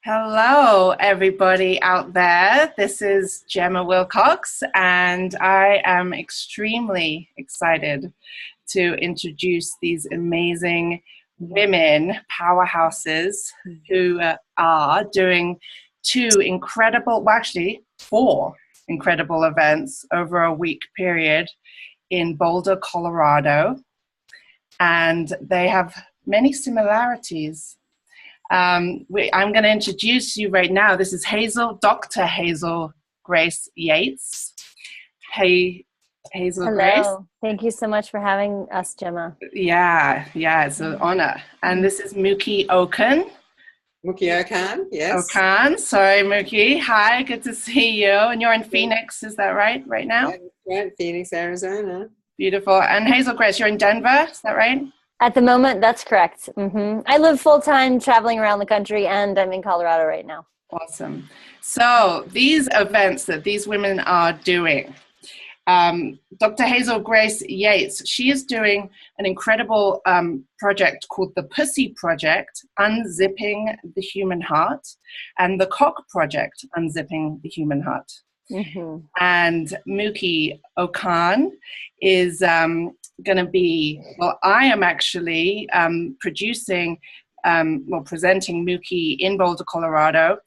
Hello, everybody out there. This is Gemma Wilcox, and I am extremely excited to introduce these amazing women powerhouses who are doing four incredible events over a week period in Boulder, Colorado, and they have many similarities. I'm going to introduce you right now. This is Dr. Hazel Grace Yates. Hey, Hazel Grace. Hello. Thank you so much for having us, Gemma. Yeah, it's an honor. And this is Mukee Okan. Mukee Okan, yes. Okan, sorry, Mukee. Hi, good to see you. And you're in Phoenix, is that right now? Right, Phoenix, Arizona. Beautiful. And Hazel Grace, you're in Denver, is that right? At the moment, that's correct. I live full-time traveling around the country, and I'm in Colorado right now. Awesome. So these events that these women are doing, Dr. Hazel Grace Yates, she is doing an incredible project called the Pussy Project, Unzipping the Human Heart, and the Cock Project, Unzipping the Human Heart. And Mukee Okan is going to be, I am actually presenting Mukee in Boulder, Colorado,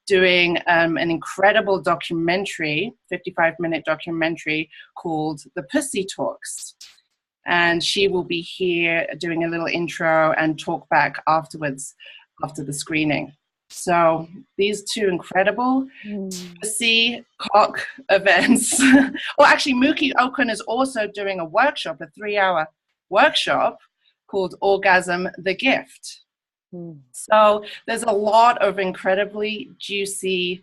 doing an incredible documentary, 55-minute documentary called The Pussy Talks. And she will be here doing a little intro and talk back afterwards, after the screening. So these two incredible pussy cock events. Well, actually, Mukee Okan is also doing a workshop, a 3-hour workshop called Orgasm the Gift. So there's a lot of incredibly juicy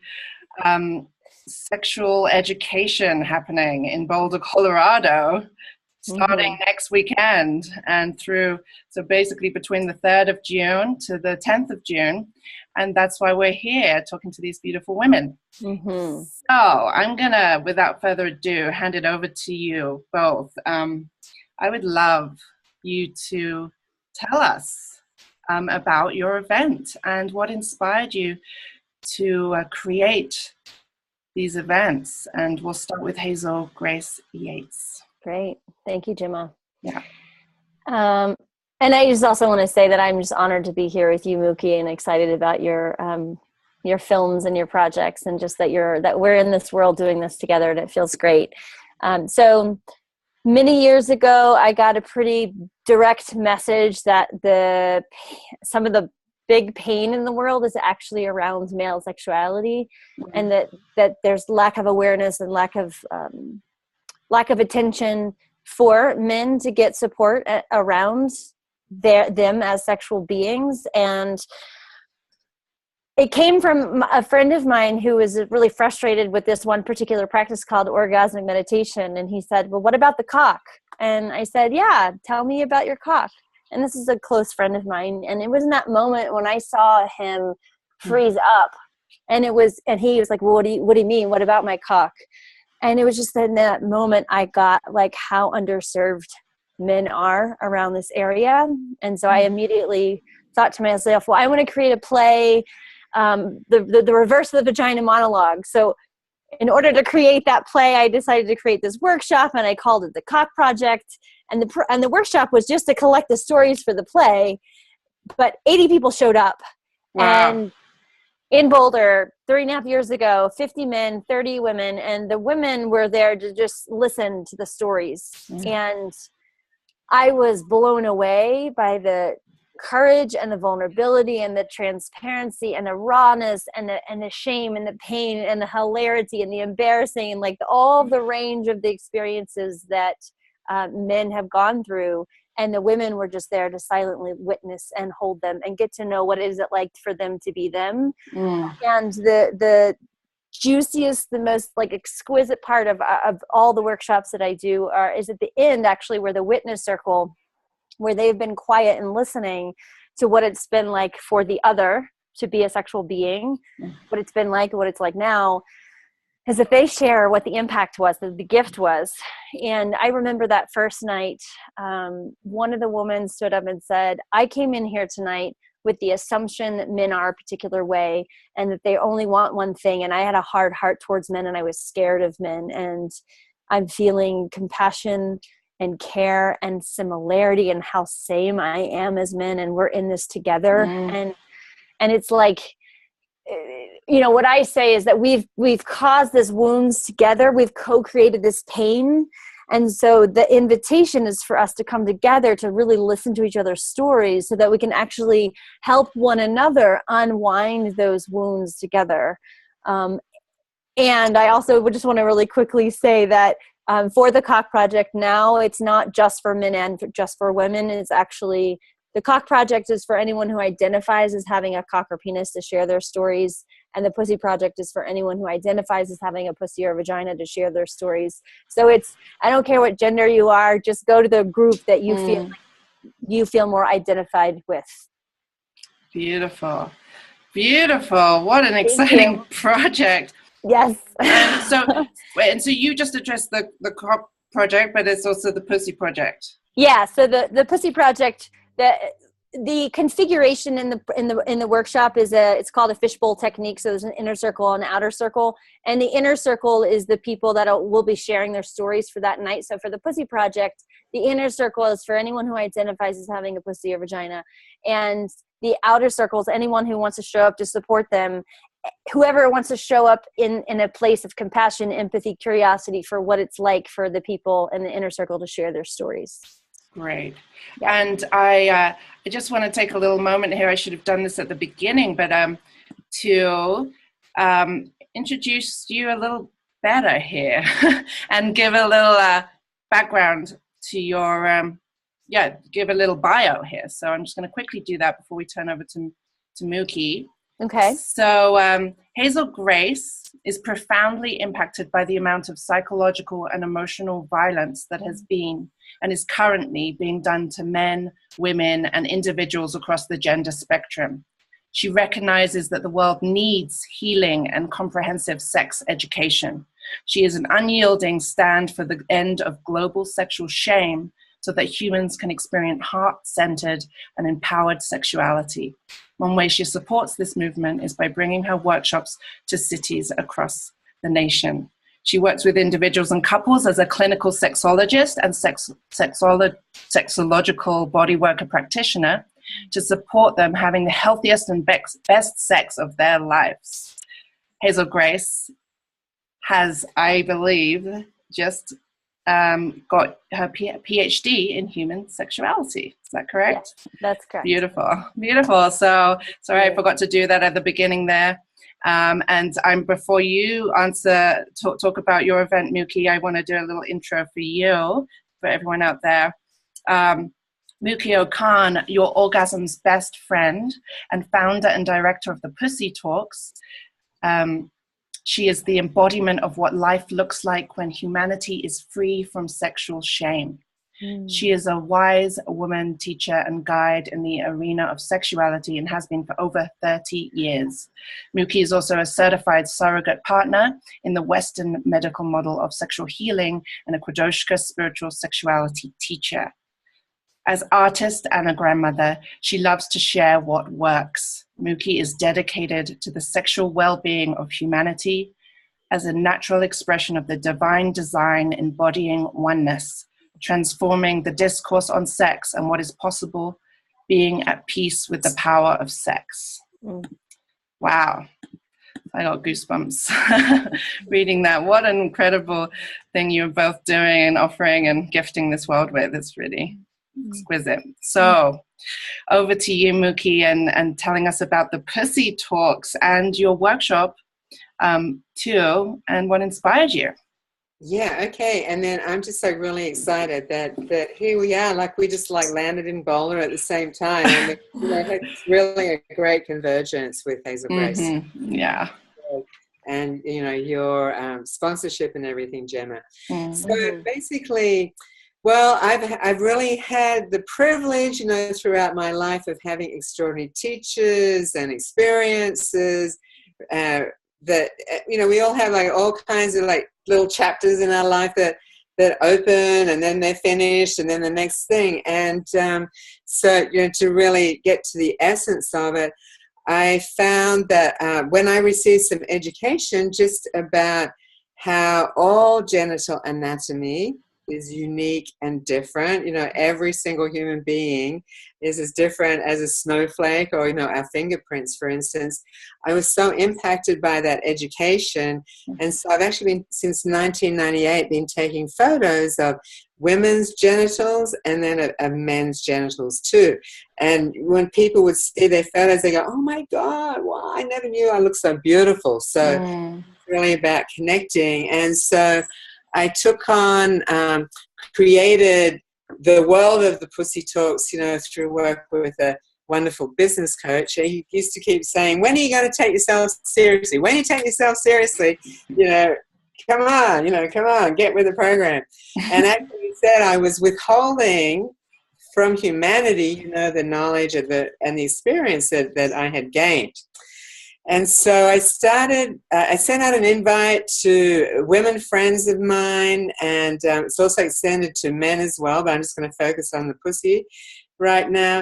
sexual education happening in Boulder, Colorado, starting next weekend and so basically between the 3rd of June to the 10th of June. And that's why we're here talking to these beautiful women. So I'm going to, without further ado, hand it over to you both. I would love you to tell us about your event and what inspired you to create these events. And we'll start with Hazel Grace Yates. Great. Thank you, Gemma. Yeah. And I just also want to say that I'm just honored to be here with you, Mukee, and excited about your films and your projects, and just that we're in this world doing this together, and it feels great. So many years ago, I got a pretty direct message that some of the big pain in the world is actually around male sexuality, and that there's lack of awareness and lack of attention for men to get support around them as sexual beings. And it came from a friend of mine who was really frustrated with this one particular practice called orgasmic meditation. And he said, well, what about the cock? And I said, yeah, tell me about your cock. And this is a close friend of mine. And it was in that moment when I saw him freeze up, and he was like, well, what do you mean? What about my cock? And it was just in that moment I got like how underserved men are around this area. And so I immediately thought to myself, well, I want to create a play, the reverse of the vagina monologue. So in order to create that play, I decided to create this workshop, and I called it the Cock Project. And the workshop was just to collect the stories for the play, but 80 people showed up. Wow. And in Boulder, 3.5 years ago, 50 men, 30 women, and the women were there to just listen to the stories. And I was blown away by the courage and the vulnerability and the transparency and the rawness and the shame and the pain and the hilarity and the embarrassing and like all the range of the experiences that men have gone through. And the women were just there to silently witness and hold them and get to know what is it like for them to be them. And the juiciest, the most like exquisite part of all the workshops that I do is at the end, actually, where the witness circle, where they've been quiet and listening to what it's been like for the other to be a sexual being, what it's been like, what it's like now, is that they share what the impact was, the gift was. And I remember that first night, one of the women stood up and said, I came in here tonight with the assumption that men are a particular way and that they only want one thing. And I had a hard heart towards men, and I was scared of men. And I'm feeling compassion and care and similarity and how same I am as men, and we're in this together. And it's like, you know, what I say is that we've caused this wounds together. We've co-created this pain. And so the invitation is for us to come together to really listen to each other's stories so that we can actually help one another unwind those wounds together. And I also would just want to really quickly say that for the Cock Project now, it's not just for men and just for women. It's actually, the Cock Project is for anyone who identifies as having a cock or penis to share their stories. And the Pussy Project is for anyone who identifies as having a pussy or vagina to share their stories. So it's, I don't care what gender you are, just go to the group that you feel more identified with. Beautiful. Beautiful. What an exciting project. Yes. And so you just addressed the Cock Project, but it's also the Pussy Project. Yeah. So the Pussy Project, the configuration in the workshop is it's called a fishbowl technique. So there's an inner circle and an outer circle, and the inner circle is the people that will be sharing their stories for that night. So for the Pussy Project, the inner circle is for anyone who identifies as having a pussy or vagina, and the outer circle is anyone who wants to show up to support them. Whoever wants to show up in a place of compassion, empathy, curiosity for what it's like for the people in the inner circle to share their stories. Great. Yeah. And I just want to take a little moment here. I should have done this at the beginning, but to introduce you a little better here and give a little background to your, give a little bio here. So I'm just going to quickly do that before we turn over to Mukee. Okay. So HazelGrace is profoundly impacted by the amount of psychological and emotional violence that has been and is currently being done to men, women, and individuals across the gender spectrum. She recognizes that the world needs healing and comprehensive sex education. She is an unyielding stand for the end of global sexual shame so that humans can experience heart-centered and empowered sexuality. One way she supports this movement is by bringing her workshops to cities across the nation. She works with individuals and couples as a clinical sexologist and sexological bodyworker practitioner to support them having the healthiest and best sex of their lives. HazelGrace has, I believe, just got her PhD in human sexuality. Is that correct? Yes, that's correct. Beautiful, beautiful. So sorry, I forgot to do that at the beginning there. And before you talk about your event, Mukee, I want to do a little intro for you, for everyone out there. Mukee Okan, your orgasm's best friend and founder and director of the Pussy Talks. She is the embodiment of what life looks like when humanity is free from sexual shame. She is a wise woman, teacher, and guide in the arena of sexuality and has been for over 30 years. Mukee is also a certified surrogate partner in the Western medical model of sexual healing and a Kwadoshka spiritual sexuality teacher. As artist and a grandmother, she loves to share what works. Mukee is dedicated to the sexual well-being of humanity as a natural expression of the divine design embodying oneness, transforming the discourse on sex and what is possible, being at peace with the power of sex. Wow. I got goosebumps reading that. What an incredible thing you're both doing and offering and gifting this world with. It's really exquisite. So over to you, Mukee, and telling us about the Pussy Talks and your workshop too, and what inspired you. Yeah, okay. And then I'm just like really excited that here we are, like we just like landed in Boulder at the same time. And it's really a great convergence with HazelGrace. Mm-hmm. Yeah. And your sponsorship and everything, Gemma. Mm-hmm. So basically, well, I've really had the privilege, throughout my life of having extraordinary teachers and experiences that we all have like all kinds of like little chapters in our life that that open and then they're finished and then the next thing. And so, to really get to the essence of it, I found that when I received some education just about how all genital anatomy is unique and different. Every single human being is as different as a snowflake or, our fingerprints, for instance. I was so impacted by that education. And so I've actually been, since 1998, been taking photos of women's genitals and then of men's genitals too. And when people would see their photos, they go, oh my God, wow, I never knew I looked so beautiful. So it's really about connecting. And so I took on, created the world of the Pussy Talks, through work with a wonderful business coach. He used to keep saying, when are you going to take yourself seriously? When you take yourself seriously, come on, get with the program. And actually he said I was withholding from humanity, the knowledge of and the experience that I had gained. And so I started, I sent out an invite to women friends of mine, and it's also extended to men as well, but I'm just going to focus on the pussy right now.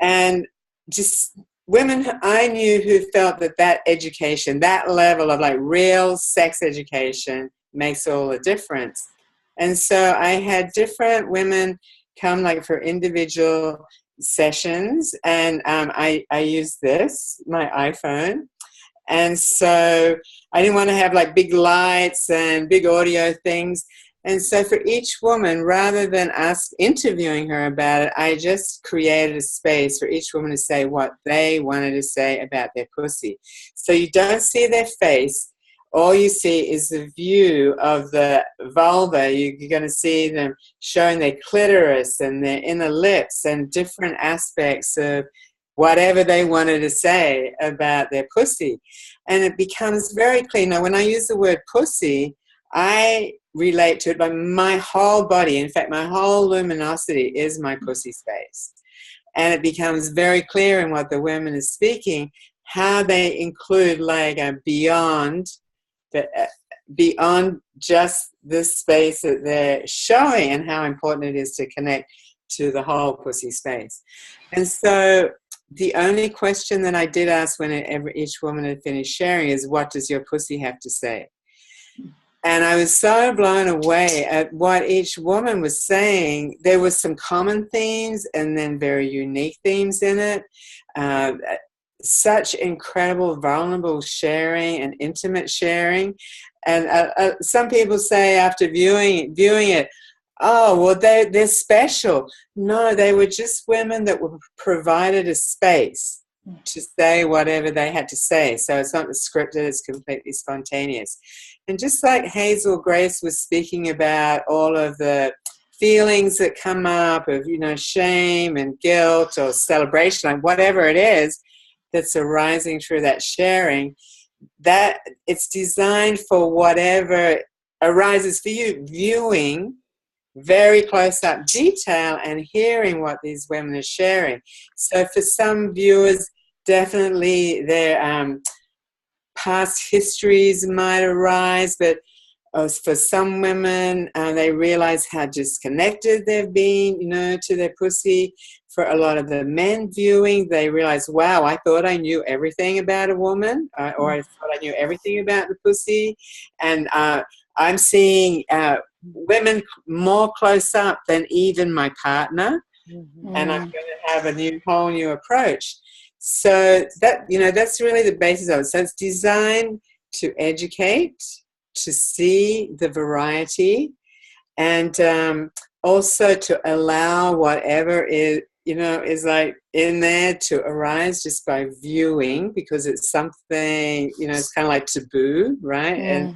And just women I knew who felt that education, that level of like real sex education makes all the difference. And so I had different women come like for individual sessions, and I used my iPhone. And so I didn't want to have like big lights and big audio things. And so for each woman, rather than us interviewing her about it, I just created a space for each woman to say what they wanted to say about their pussy. So you don't see their face. All you see is the view of the vulva. You're going to see them showing their clitoris and their inner lips and different aspects of whatever they wanted to say about their pussy. And it becomes very clear. Now, when I use the word pussy, I relate to it by my whole body. In fact, my whole luminosity is my pussy space. And it becomes very clear in what the women are speaking, how they include like a beyond just the space that they're showing, and how important it is to connect to the whole pussy space. And so the only question that I did ask when each woman had finished sharing is, what does your pussy have to say? And I was so blown away at what each woman was saying. There were some common themes and then very unique themes in it. Such incredible, vulnerable sharing and intimate sharing. And some people say after viewing it, oh, well, they're special. No, they were just women that were provided a space to say whatever they had to say. So it's not scripted, it's completely spontaneous. And just like HazelGrace was speaking about all of the feelings that come up of, shame and guilt or celebration, and whatever it is that's arising through that sharing, that it's designed for whatever arises for you, viewing very close-up detail and hearing what these women are sharing. So for some viewers, definitely their past histories might arise, but for some women, they realize how disconnected they've been, to their pussy. For a lot of the men viewing, they realize, wow, I thought I knew everything about a woman, or I thought I knew everything about the pussy. And I'm seeing women more close up than even my partner, and I'm going to have a whole new approach. So that's really the basis of it. So it's designed to educate, to see the variety, and also to allow whatever is like in there to arise just by viewing, because it's something, it's kind of like taboo, right?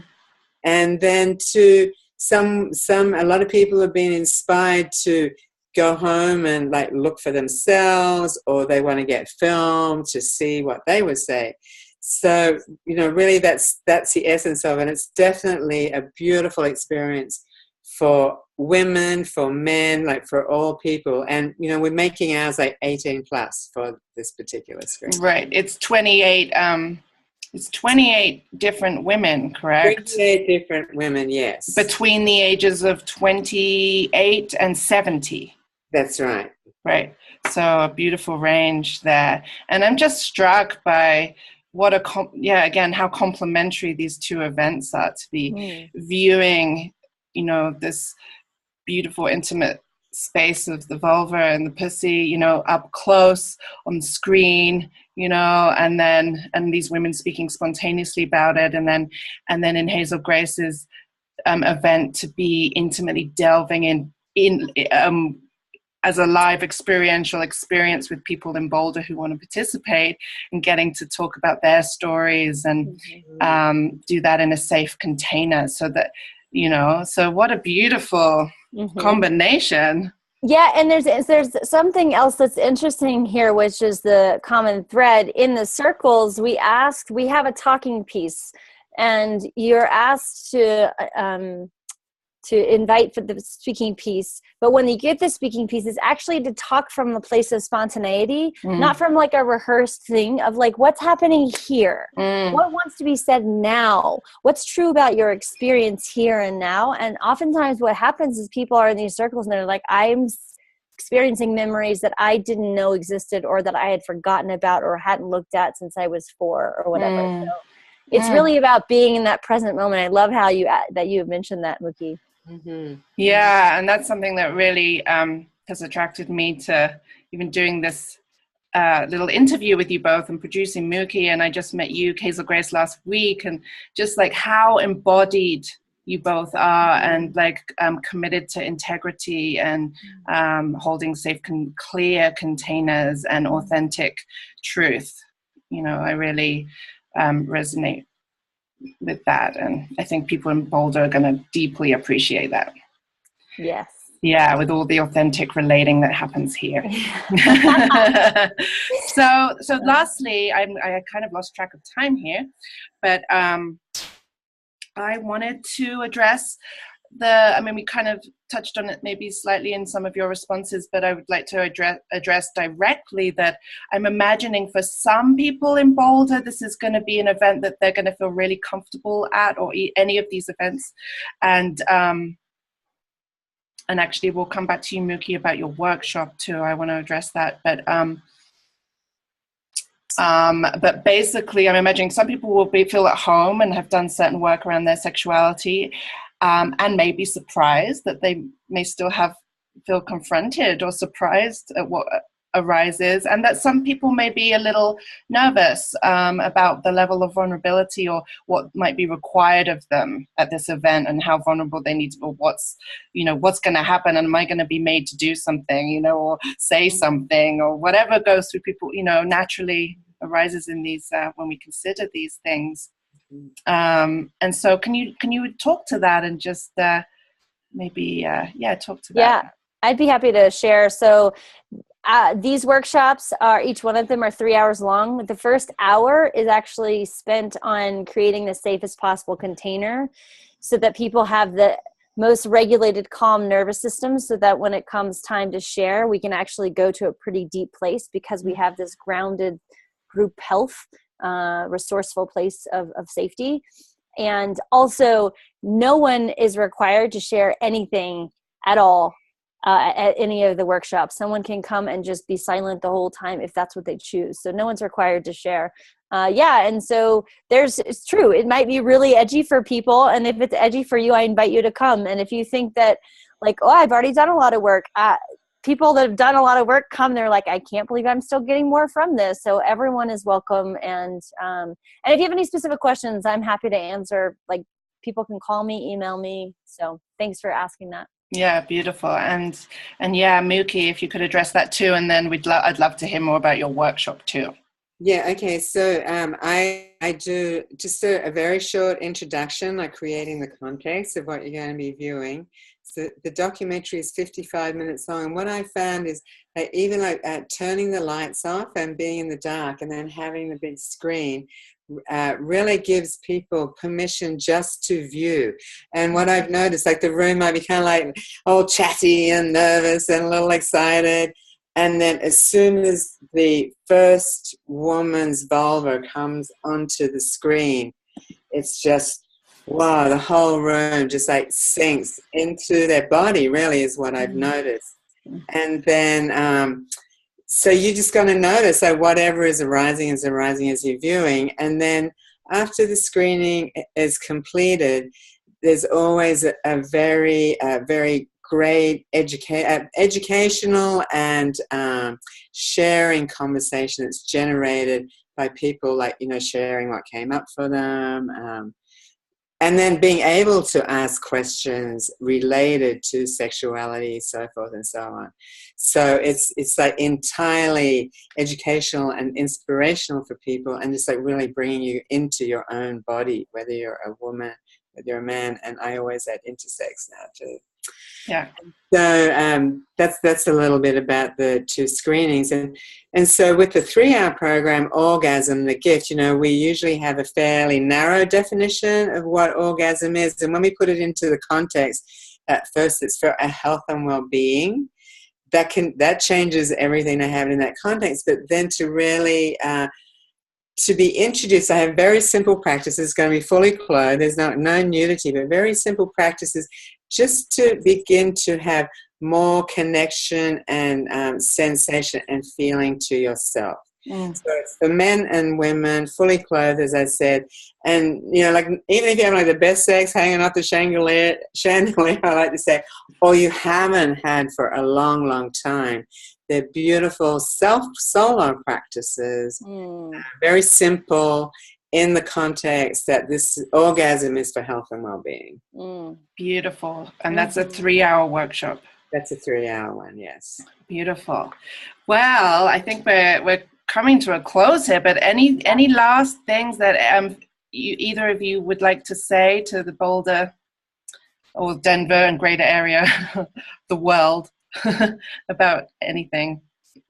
And then to a lot of people have been inspired to go home and like look for themselves, or they want to get filmed to see what they would say. So, really that's the essence of it. It's definitely a beautiful experience for women, for men, like for all people. And, we're making ours like 18 plus for this particular screen. Right. It's 28 It's 28 different women, correct? 28 different women, yes. Between the ages of 28 and 70. That's right. Right. So a beautiful range there. And I'm just struck by what again, how complementary these two events are, to be viewing, this beautiful, intimate space of the vulva and the pussy, up close on the screen, and these women speaking spontaneously about it. And then in Hazel Grace's event, to be intimately delving in as a live experiential experience with people in Boulder who want to participate, and getting to talk about their stories and do that in a safe container, so that, so what a beautiful combination. Yeah, and there's something else that's interesting here, which is the common thread in the circles. We have a talking piece, and you're asked to invite for the speaking piece. But when you get the speaking piece, it's actually to talk from the place of spontaneity, not from like a rehearsed thing of like, what's happening here? What wants to be said now? What's true about your experience here and now? And oftentimes what happens is people are in these circles and they're like, I'm experiencing memories that I didn't know existed, or that I had forgotten about or hadn't looked at since I was 4 or whatever. So it's really about being in that present moment. I love how you mentioned that, Mukee. Yeah, and that's something that really has attracted me to even doing this little interview with you both and producing Mukee. And I just met you, Hazel Grace, last week, and just like how embodied you both are, and like committed to integrity and holding safe, clear containers and authentic truth. I really resonate with that, and I think people in Boulder are going to deeply appreciate that. Yes. Yeah, with all the authentic relating that happens here. So lastly, I kind of lost track of time here, but I wanted to address we kind of touched on it maybe slightly in some of your responses, but I would like to address directly that I'm imagining for some people in Boulder, this is going to be an event that they're going to feel really comfortable at, or any of these events. And actually, we'll come back to you, Mukee, about your workshop too. I want to address that. But basically, I'm imagining some people will feel at home and have done certain work around their sexuality, and may be surprised that they may still feel confronted or surprised at what arises, and that some people may be a little nervous about the level of vulnerability, or what might be required of them at this event, and how vulnerable they need to, or what's going to happen, and am I going to be made to do something, or say something, or whatever goes through people, naturally arises in these when we consider these things. And so can you talk to that, and just maybe talk to that? Yeah, I'd be happy to share. So these workshops each one of them are 3 hours long. The first hour is actually spent on creating the safest possible container, so that people have the most regulated, calm nervous system, so that when it comes time to share, we can actually go to a pretty deep place, because we have this grounded group health, resourceful place of safety. And also, no one is required to share anything at all at any of the workshops. Someone can come and just be silent the whole time if that's what they choose. So no one's required to share. And so it's true. It might be really edgy for people. And if it's edgy for you, I invite you to come. And if you think that like, oh, I've already done a lot of work, people that have done a lot of work come, they're like, I can't believe I'm still getting more from this. So everyone is welcome. And if you have any specific questions, I'm happy to answer. Like, people can call me, email me. So thanks for asking that. Yeah, beautiful. And yeah, Mukee, if you could address that too, and then I'd love to hear more about your workshop too. Yeah, okay. So I do just a very short introduction, like creating the context of what you're going to be viewing. So the documentary is 55 minutes long. And what I found is that even like turning the lights off and being in the dark, and then having the big screen really gives people permission just to view. And what I've noticed, like the room might be kind of like all chatty and nervous and a little excited. And then as soon as the first woman's vulva comes onto the screen, it's just, wow, the whole room just like sinks into their body, really, is what I've noticed. And then, so you're just going to notice that whatever is arising as you're viewing. And then after the screening is completed, there's always a very great educational and sharing conversation that's generated by people, like, sharing what came up for them, and then being able to ask questions related to sexuality, so forth and so on. So it's like entirely educational and inspirational for people, and just like really bringing you into your own body, whether you're a woman, whether you're a man, and I always add intersex now too. Yeah. So that's a little bit about the 2 screenings. And so with the 3-hour program, Orgasm, the Gift, we usually have a fairly narrow definition of what orgasm is. And when we put it into the context, at first it's for a health and well-being. That changes everything I have in that context. But then to really to be introduced, I have very simple practices. It's going to be fully clothed. There's no nudity, but very simple practices just to begin to have more connection and sensation and feeling to yourself. So it's for men and women, fully clothed, as I said. And, like, even if you have like the best sex hanging off the chandelier, I like to say, or you haven't had for a long, long time, they're beautiful self-solo practices, very simple, in the context that this orgasm is for health and well-being. Beautiful. And that's a 3-hour workshop. That's a 3-hour one, yes. Beautiful. Well, I think we're coming to a close here, but any last things that either of you would like to say to the Boulder or Denver and greater area, the world, about anything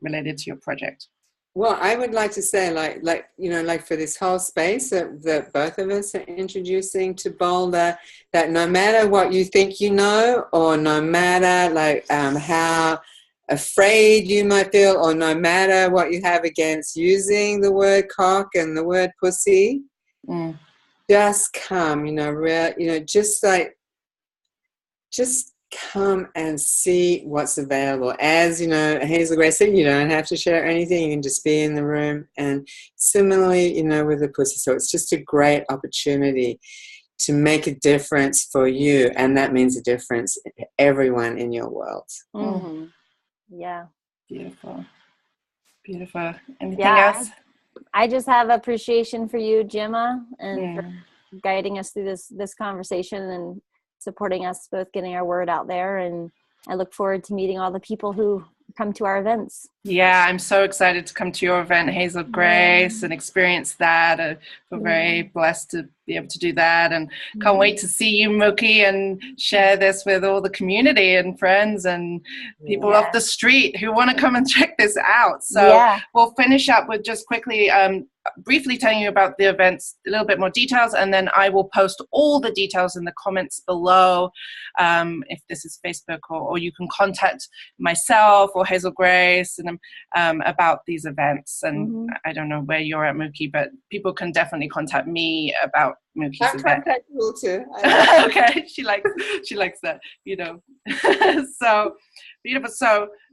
related to your project? Well, I would like to say, like for this whole space that both of us are introducing to Boulder, that no matter what you think or no matter how afraid you might feel, or no matter what you have against using the word cock and the word pussy, just come, just come and see what's available. As HazelGrace said, you don't have to share anything. You can just be in the room. And similarly, with the pussy. So it's just a great opportunity to make a difference for you. And that means a difference to everyone in your world. Mm-hmm. Yeah. Beautiful. Beautiful. Anything else? I just have appreciation for you, Gemma, and for guiding us through this conversation and supporting us both getting our word out there. And I look forward to meeting all the people who come to our events. Yeah, I'm so excited to come to your event, HazelGrace, and experience that. We're very blessed to be able to do that, and can't wait to see you, Mukee, and share this with all the community and friends and people off the street who want to come and check this out. So we'll finish up with just quickly briefly telling you about the events, a little bit more details, and then I will post all the details in the comments below if this is Facebook, or you can contact myself or HazelGrace and about these events. And I don't know where you're at, Mukee, but people can definitely contact me about Mukee's event. Too. Okay, she likes that, So beautiful.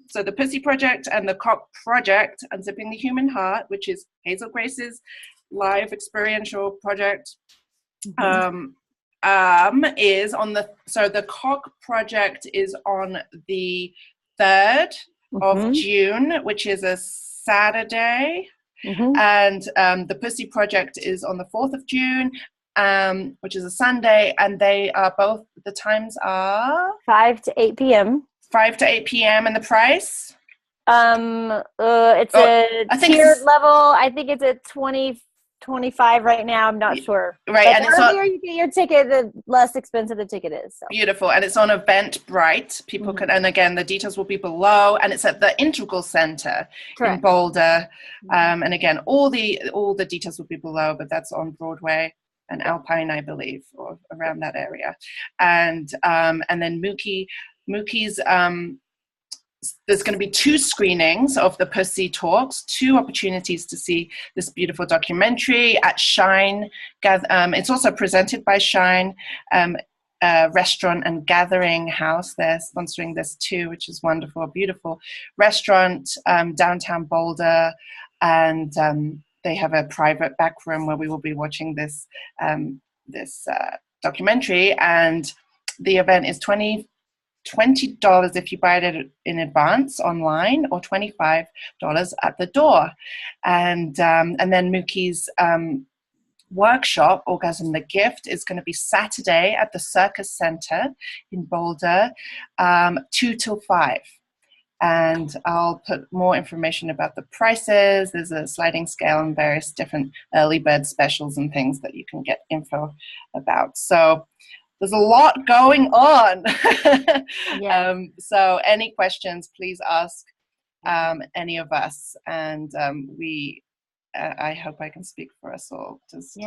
So the Pussy Project and the Cock Project, Unzipping the Human Heart, which is HazelGrace's live experiential project, is on the Cock Project is on the 3rd of June, which is a Saturday, and the Pussy Project is on the 4th of June, which is a Sunday, and they are both, the times are 5 to 8 p.m. 5 to 8 p.m. and the price? It's a tiered level. I think it's at 25 right now. I'm not sure. Right, but and the earlier you get your ticket, the less expensive the ticket is. So. Beautiful, and it's on Eventbrite. People can, and again, the details will be below, and it's at the Integral Center in Boulder. And again, all the details will be below, but that's on Broadway and Alpine, I believe, or around that area. And then Mukee's there's going to be 2 screenings of the Pussy Talks, 2 opportunities to see this beautiful documentary at Shine. It's also presented by Shine Restaurant and Gathering House. They're sponsoring this too, which is wonderful. A beautiful restaurant, downtown Boulder, and they have a private back room where we will be watching this documentary. And the event is $20 if you buy it in advance online, or $25 at the door. And then Mukee's workshop, Orgasm the Gift, is going to be Saturday at the Circus Center in Boulder, 2 till 5. And I'll put more information about the prices. There's a sliding scale and various different early bird specials and things that you can get info about. So there's a lot going on. Yeah. So any questions, please ask any of us. And I hope I can speak for us all. Just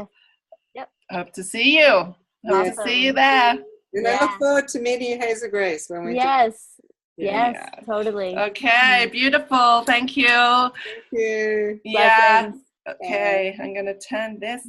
hope to see you. Hope to see you there. And I look forward to meeting you, HazelGrace, when we Yes, totally. Okay, beautiful. Thank you. Thank you. Yeah. Blessings. Okay, I'm going to turn this